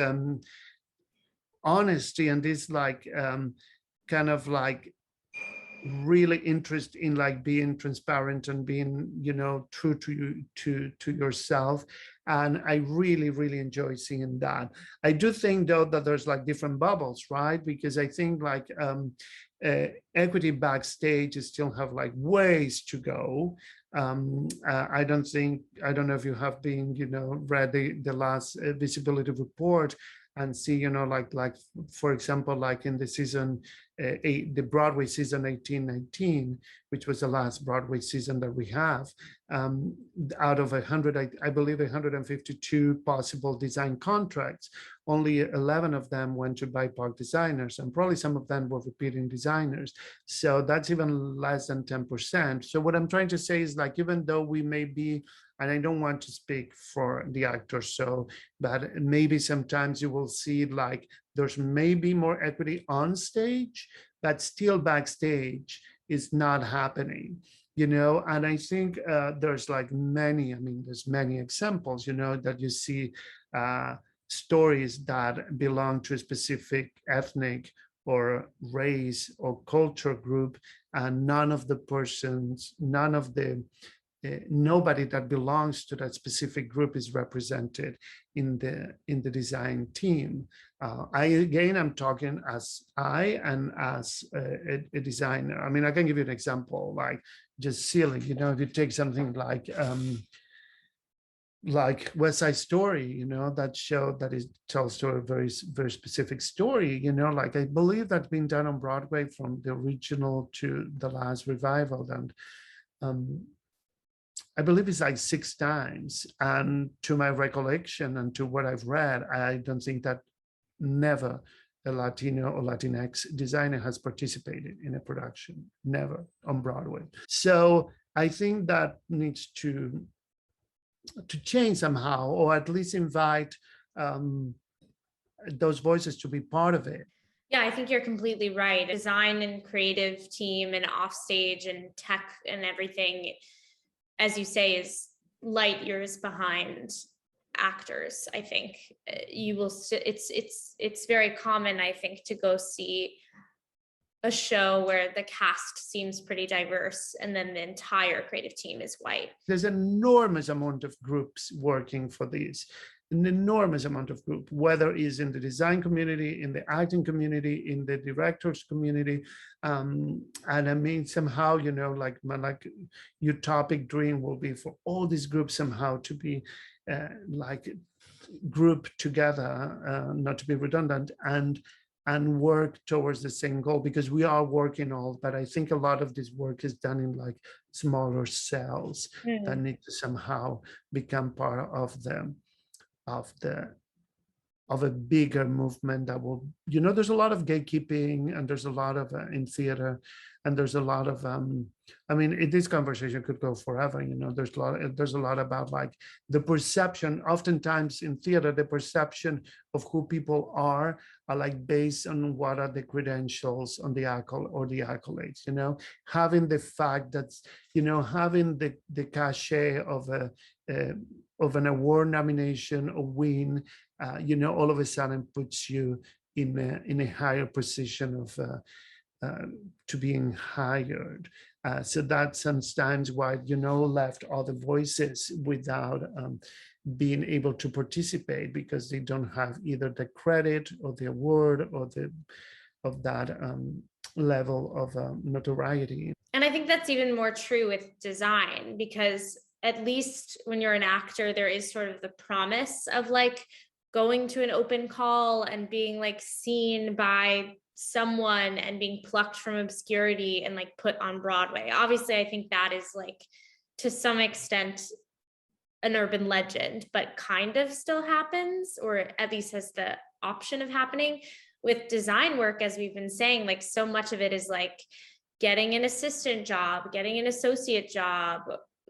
honesty and this like kind of like really interest in like being transparent and being true to yourself. And I really enjoy seeing that. I do think though that there's like different bubbles, right? Because I think like equity backstage still have like ways to go. I don't know if you have been read the last visibility report and see, like for example, like in the season the Broadway season 1819, which was the last Broadway season that we have, out of 100, I believe 152 possible design contracts, only 11 of them went to BIPOC designers, and probably some of them were repeating designers. So that's even less than 10%. So what I'm trying to say is like, even though we may be, and I don't want to speak for the actors, but maybe sometimes you will see like there's maybe more equity on stage, but still backstage is not happening, and I think there's like there's many examples, that you see stories that belong to a specific ethnic or race or culture group, and nobody that belongs to that specific group is represented in the design team. I'm talking as a designer. I mean, I can give you an example, like just silly, if you take something like West Side Story, that show that tells to a very specific story, like I believe that's been done on Broadway from the original to the last revival, and I believe it's like 6 times. And to my recollection and to what I've read, I don't think that never a Latino or Latinx designer has participated in a production, never on Broadway. So I think that needs to change somehow, or at least invite those voices to be part of it. Yeah, I think you're completely right. Design and creative team and offstage and tech and everything, as you say, is light years behind actors. I think you will. It's very common, I think, to go see a show where the cast seems pretty diverse and then the entire creative team is white. There's an enormous amount of groups working for this, an enormous amount of group, whether it's in the design community, in the acting community, in the directors community. And I mean, somehow, you know, like utopic dream will be for all these groups somehow to be like grouped together, not to be redundant, and work towards the same goal, because we are working all, but I think a lot of this work is done in like smaller cells that need to somehow become part of them, of a bigger movement that will, you know, there's a lot of gatekeeping, and there's a lot of in theater, and there's a lot of I mean, this conversation could go forever, you know. There's a lot about like the perception, oftentimes in theater, the perception of who people are like based on what are the credentials on the accolades, you know, having the fact that, you know, having the cachet of an award nomination or win, you know, all of a sudden puts you in a higher position of to being hired. So that's sometimes why, you know, left other voices without being able to participate, because they don't have either the credit or the award or of that level of notoriety. And I think that's even more true with design, because at least when you're an actor, there is sort of the promise of like going to an open call and being like seen by someone and being plucked from obscurity and like put on Broadway. Obviously, I think that is like to some extent an urban legend, but kind of still happens, or at least has the option of happening. With design work, as we've been saying, like so much of it is like getting an assistant job, getting an associate job,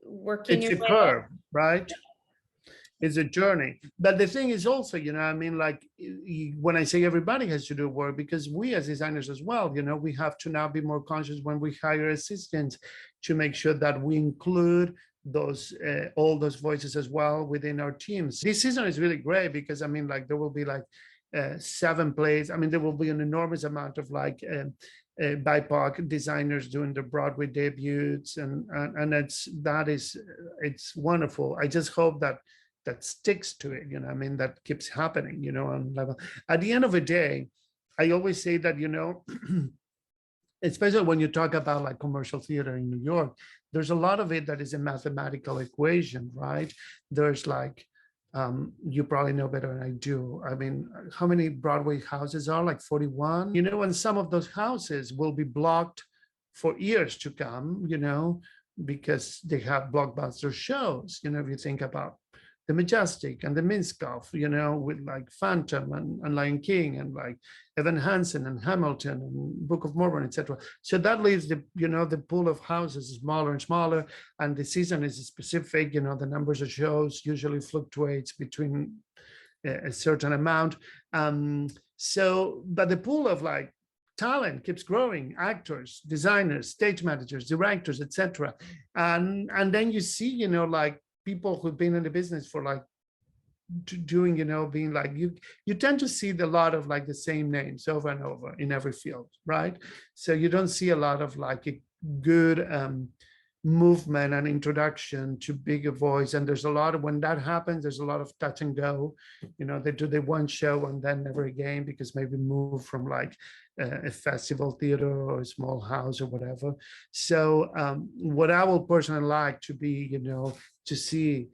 working It's a your way curve, right? It's a journey. But the thing is also, you know, I mean, like when I say everybody has to do work, because we as designers as well, you know, we have to now be more conscious when we hire assistants to make sure that we include those all those voices as well within our teams. This season is really great because I mean, like there will be like 7 plays. I mean, there will be an enormous amount of like BIPOC designers doing their Broadway debuts, and it's wonderful. I just hope that sticks to it, you know. I mean, that keeps happening, you know, on level. At the end of the day, I always say that, you know, especially when you talk about like commercial theater in New York, there's a lot of it that is a mathematical equation, right? There's like, you probably know better than I do. I mean, how many Broadway houses are? Like 41, you know, and some of those houses will be blocked for years to come, you know, because they have blockbuster shows. You know, if you think about the Majestic and the Minskoff, you know, with like Phantom and Lion King and like Evan Hansen and Hamilton and Book of Mormon, etc. So that leaves the, you know, the pool of houses smaller and smaller, and the season is specific. You know, the numbers of shows usually fluctuates between a certain amount. So, but the pool of like talent keeps growing: actors, designers, stage managers, directors, etc. And then you see, you know, like people who've been in the business for like doing, you know, being like, you tend to see a lot of like the same names over and over in every field, right? So you don't see a lot of like a good movement and introduction to bigger voice. And there's a lot of, when that happens, there's a lot of touch and go. You know, they do the one show and then never again, because maybe move from like a festival theater or a small house or whatever. So what I will personally like to be, you know, to see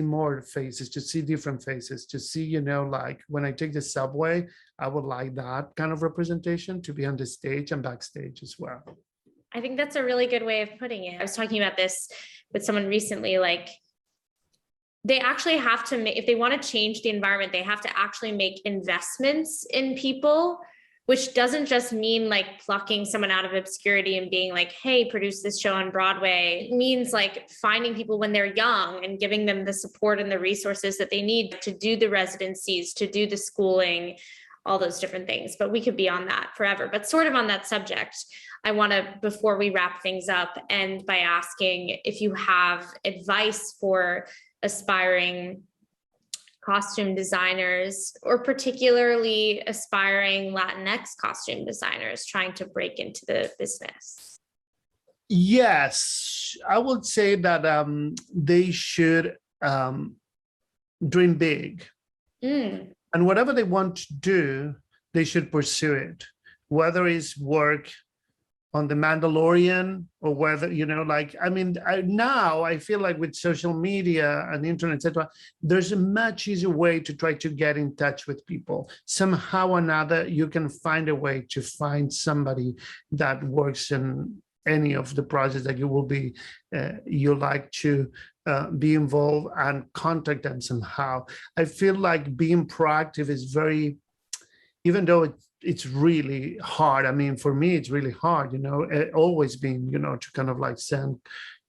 more faces, to see different faces, to see, you know, like when I take the subway, I would like that kind of representation to be on the stage and backstage as well. I think that's a really good way of putting it. I was talking about this with someone recently, like they actually have to make, if they want to change the environment, they have to actually make investments in people which doesn't just mean like plucking someone out of obscurity and being like, hey, produce this show on Broadway. It means like finding people when they're young and giving them the support and the resources that they need to do the residencies, to do the schooling, all those different things. But we could be on that forever. But sort of on that subject, I want to, before we wrap things up, end by asking if you have advice for aspiring costume designers, or particularly aspiring Latinx costume designers trying to break into the business? Yes, I would say that they should dream big. And whatever they want to do, they should pursue it, whether it's work on The Mandalorian or whether, now I feel like with social media and internet, etc., there's a much easier way to try to get in touch with people. Somehow or another, you can find a way to find somebody that works in any of the projects that you like to be involved and contact them somehow. I feel like being proactive is very, even though it's really hard. I mean, for me, it's really hard, always being, to kind of like send,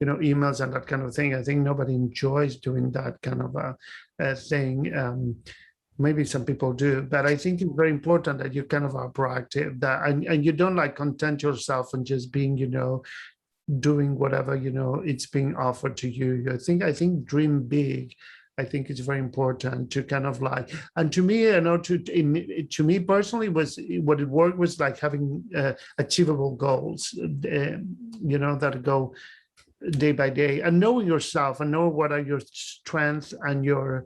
emails and that kind of thing. I think nobody enjoys doing that kind of a thing. Maybe some people do, but I think it's very important that you kind of are proactive, that and you don't like content yourself and just being, doing whatever, it's being offered to you. I think dream big. I think it's very important to kind of like, and to me, to me personally, was what it worked was like having achievable goals, that go day by day, and knowing yourself and know what are your strengths and your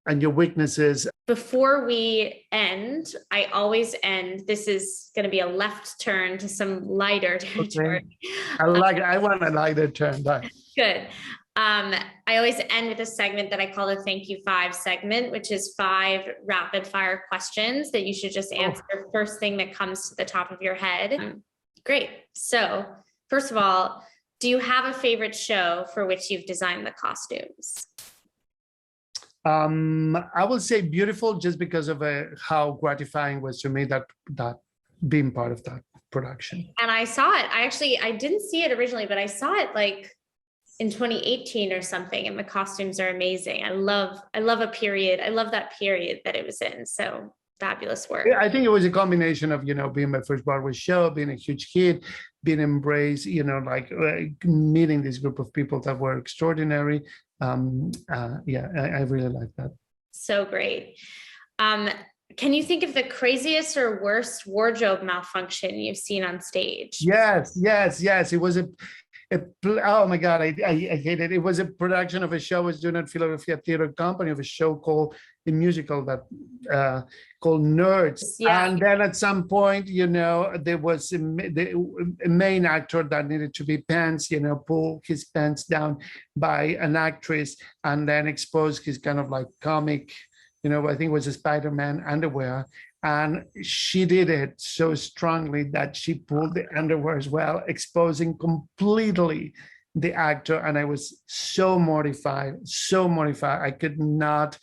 weaknesses. Before we end, I always end. This is going to be a left turn to some lighter territory. Okay. I want a lighter turn. Good. I always end with a segment that I call the Thank You 5 segment, which is 5 rapid fire questions that you should just answer first thing that comes to the top of your head. Great. So first of all, do you have a favorite show for which you've designed the costumes? I will say Beautiful, just because of how gratifying it was to me that being part of that production. And I saw it. I didn't see it originally, but I saw it like in 2018 or something, and the costumes are amazing. I love a period. I love that period that it was in. So fabulous work. Yeah, I think it was a combination of, being my first Broadway show, being a huge hit, being embraced, meeting this group of people that were extraordinary. I really like that. So great. Can you think of the craziest or worst wardrobe malfunction you've seen on stage? Yes. It was oh my God, I hate it. It was a production of a show I was doing at Philadelphia Theater Company, of a show called a musical that called Nerds. Yeah. And then at some point, there was a main actor that needed to be pants, pull his pants down by an actress and then expose his kind of like comic, I think it was a Spider-Man underwear. And she did it so strongly that she pulled the underwear as well, exposing completely the actor. And I was so mortified. I could not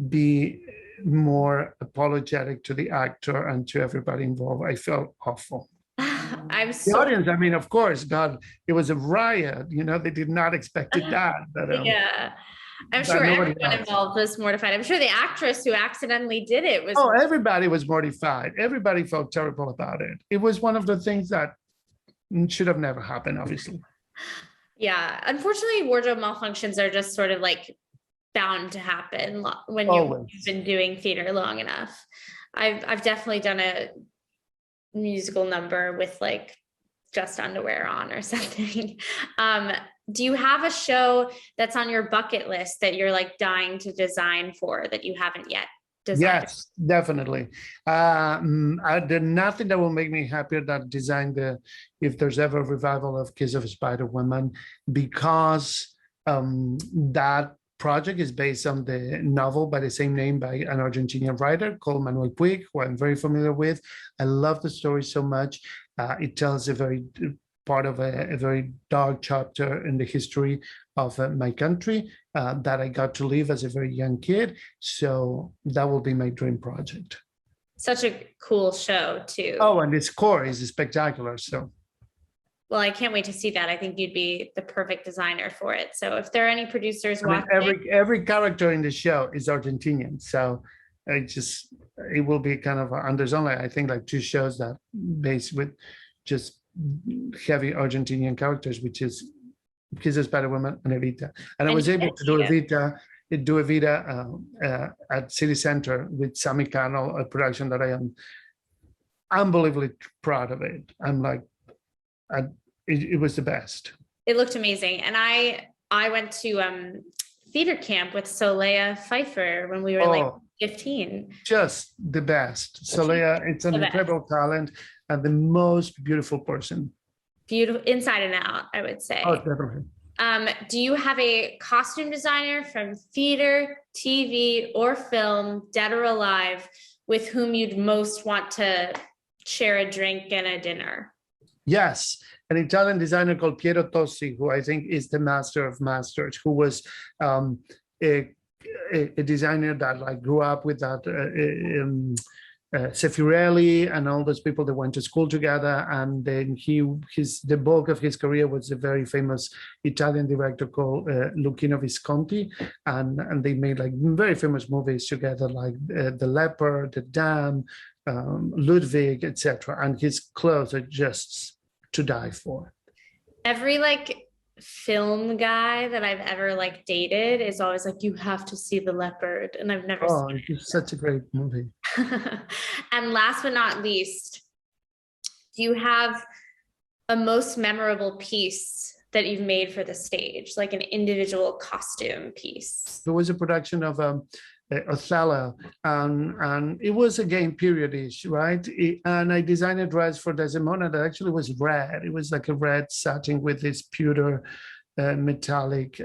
be more apologetic to the actor and to everybody involved. I felt awful. The audience, I mean, of course, God, it was a riot. They did not expect that. But, yeah. I'm sure everyone involved was mortified. I'm sure the actress who accidentally did it was. Oh, everybody was mortified. Everybody felt terrible about it. It was one of the things that should have never happened, obviously. Yeah. Unfortunately, wardrobe malfunctions are just sort of like bound to happen when you've been doing theater long enough. I've definitely done a musical number with like just underwear on or something. Do you have a show that's on your bucket list that you're like dying to design for that you haven't yet designed? Yes, definitely. There's nothing that will make me happier than design if there's ever a revival of Kiss of a Spider Woman, because that project is based on the novel by the same name by an Argentinian writer called Manuel Puig, who I'm very familiar with. I love the story so much. It tells a very part of a very dark chapter in the history of my country that I got to live as a very young kid. So that will be my dream project. Such a cool show too. Oh, and its core is spectacular. So, well, I can't wait to see that. I think you'd be the perfect designer for it. So if there are any producers watching, every character in the show is Argentinian. So it will be kind of, and there's only, I think, like 2 shows that based with just heavy Argentinian characters, which is Kisses, Spider-Woman, and Evita. And I was able to do Evita at City Center with Sammy Cannell, a production that I am unbelievably proud of it. I'm like, it was the best. It looked amazing. And I went to theater camp with Solea Pfeiffer when we were like 15. Just the best. Solea, it's an incredible talent and the most beautiful person. Beautiful inside and out, I would say. Oh, definitely. Do you have a costume designer from theater, TV, or film, dead or alive, with whom you'd most want to share a drink and a dinner? Yes, an Italian designer called Piero Tossi, who I think is the master of masters, who was a designer that like grew up with that Sefirelli and all those people that went to school together, and then the bulk of his career was a very famous Italian director called Luchino Visconti, and they made like very famous movies together, like The Leopard, The Dam, Ludwig, etc. And his clothes are just to die for. Every like film guy that I've ever like dated is always like, you have to see The Leopard, and I've never seen it. It's such a great movie. And last but not least, do you have a most memorable piece that you've made for the stage, like an individual costume piece? There was a production of Othello, and it was again period-ish, right? And I designed a dress for Desdemona that actually was red. It was like a red satin with this pewter metallic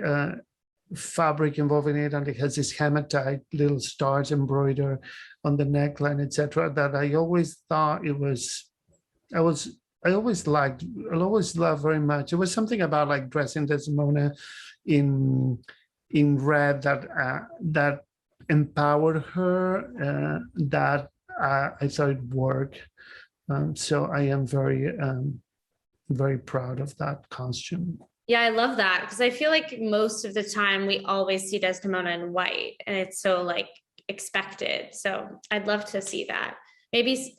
fabric involved in it, and it has this hematite little stars embroidered on the neckline, etc. That I always thought it was, I always loved very much. It was something about like dressing Desdemona in red that empowered her, that I thought it worked. So I am very proud of that costume. Yeah, I love that, because I feel like most of the time we always see Desdemona in white, and it's so like expected. So I'd love to see that. Maybe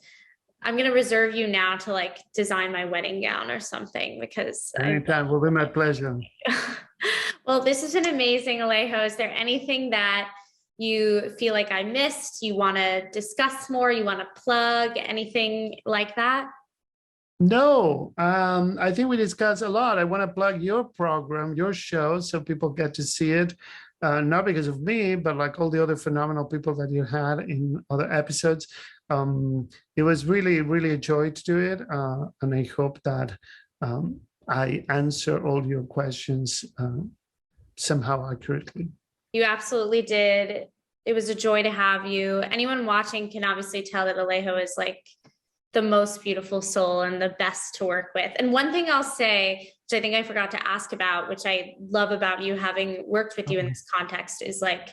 I'm going to reserve you now to like design my wedding gown or something, because anytime will be my pleasure. Well, this has been amazing, Alejo. Is there anything that you feel like I missed, you want to discuss more, you want to plug, anything like that? No, I think we discussed a lot. I want to plug your program, your show, so people get to see it, not because of me, but like all the other phenomenal people that you had in other episodes. It was really, really a joy to do it, and I hope that I answer all your questions somehow accurately. You absolutely did. It was a joy to have you. Anyone watching can obviously tell that Alejo is like the most beautiful soul and the best to work with. And one thing I'll say, which I think I forgot to ask about, which I love about you having worked with you in this context, is like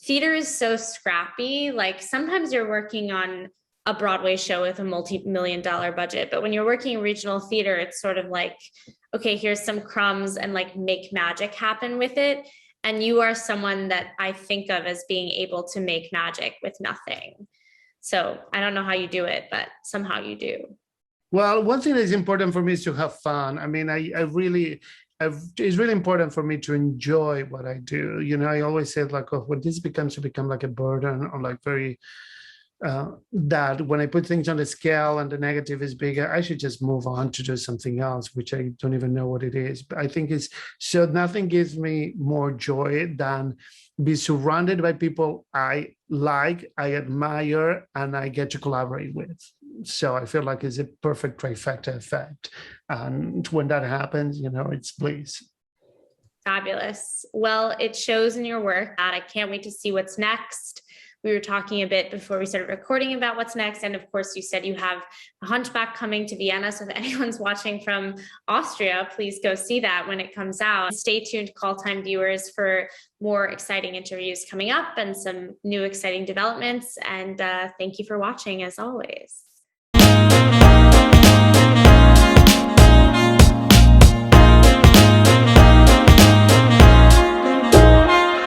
theater is so scrappy. Like sometimes you're working on a Broadway show with a multi-million-dollar budget, but when you're working in regional theater, it's sort of like, okay, here's some crumbs and like make magic happen with it. And you are someone that I think of as being able to make magic with nothing. So I don't know how you do it, but somehow you do. Well, one thing that is important for me is to have fun. I mean, it's really important for me to enjoy what I do. You know, I always say like, oh, when this becomes to become like a burden or like very, that when I put things on the scale and the negative is bigger, I should just move on to do something else, which I don't even know what it is. But I think it's, so nothing gives me more joy than be surrounded by people I like, I admire, and I get to collaborate with. So I feel like it's a perfect trifecta effect. And when that happens, you know, it's bliss. Fabulous. Well, it shows in your work, that I can't wait to see what's next. We were talking a bit before we started recording about what's next. And of course, you said you have a Hunchback coming to Vienna. So if anyone's watching from Austria, please go see that when it comes out. Stay tuned, Call Time viewers, for more exciting interviews coming up and some new exciting developments. And thank you for watching as always.